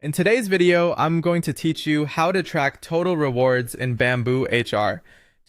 In today's video, I'm going to teach you how to track total rewards in BambooHR.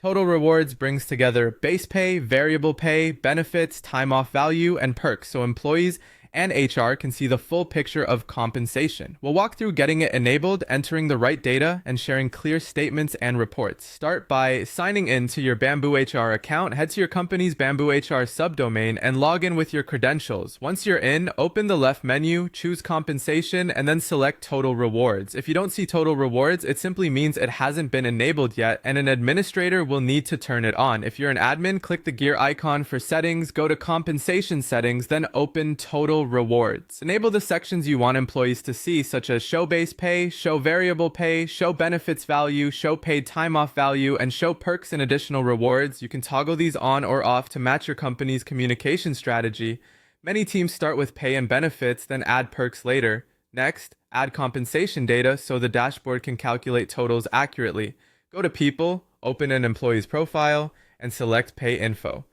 Total rewards brings together base pay, variable pay, benefits, time off value, and perks so employees and HR can see the full picture of compensation. We'll walk through getting it enabled, entering the right data, and sharing clear statements and reports. Start by signing in to your BambooHR account, head to your company's BambooHR subdomain, and log in with your credentials. Once you're in, open the left menu, choose compensation, and then select total rewards. If you don't see total rewards, it simply means it hasn't been enabled yet, and an administrator will need to turn it on. If you're an admin, click the gear icon for settings, go to compensation settings, then open total rewards. Enable the sections you want employees to see, such as show base pay, show variable pay, show benefits value, show paid time off value, and show perks and additional rewards. You can toggle these on or off to match your company's communication strategy. Many teams start with pay and benefits, then add perks later. Next, add compensation data so the dashboard can calculate totals accurately. Go to People, open an employee's profile, and select Pay Info.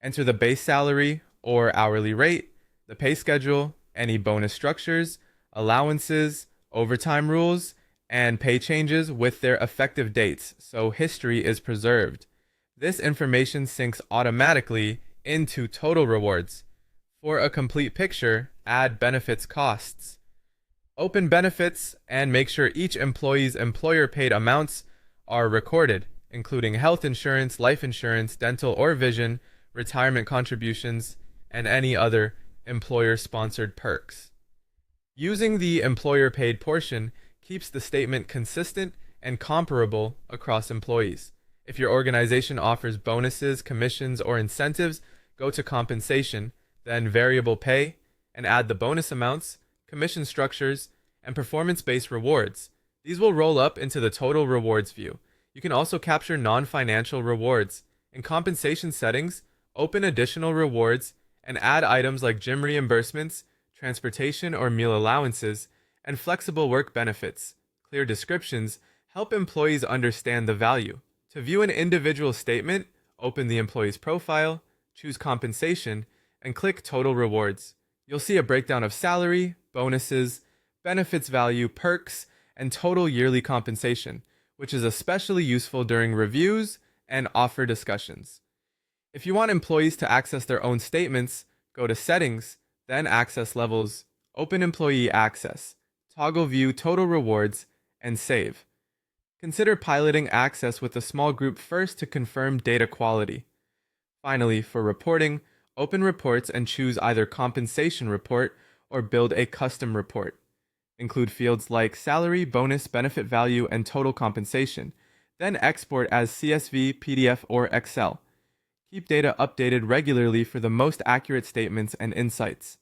Enter the base salary or hourly rate, the pay schedule, any bonus structures, allowances, overtime rules, and pay changes with their effective dates, so history is preserved. This information syncs automatically into total rewards. For a complete picture, add benefits costs. Open benefits and make sure each employee's employer-paid amounts are recorded, including health insurance, life insurance, dental or vision, retirement contributions, and any other employer-sponsored perks. Using the employer-paid portion keeps the statement consistent and comparable across employees. If your organization offers bonuses, commissions, or incentives, go to Compensation, then Variable Pay, and add the bonus amounts, commission structures, and performance-based rewards. These will roll up into the total rewards view. You can also capture non-financial rewards. In compensation settings, open additional rewards and add items like gym reimbursements, transportation or meal allowances, and flexible work benefits. Clear descriptions help employees understand the value. To view an individual statement, open the employee's profile, choose compensation, and click Total Rewards. You'll see a breakdown of salary, bonuses, benefits value, perks, and total yearly compensation, which is especially useful during reviews and offer discussions. If you want employees to access their own statements, go to Settings, then Access Levels, open Employee Access, toggle View Total Rewards, and save. Consider piloting access with a small group first to confirm data quality. Finally, for reporting, open Reports and choose either Compensation Report or build a custom report. Include fields like salary, bonus, benefit value, and total compensation, then export as CSV, PDF, or Excel. Keep data updated regularly for the most accurate statements and insights.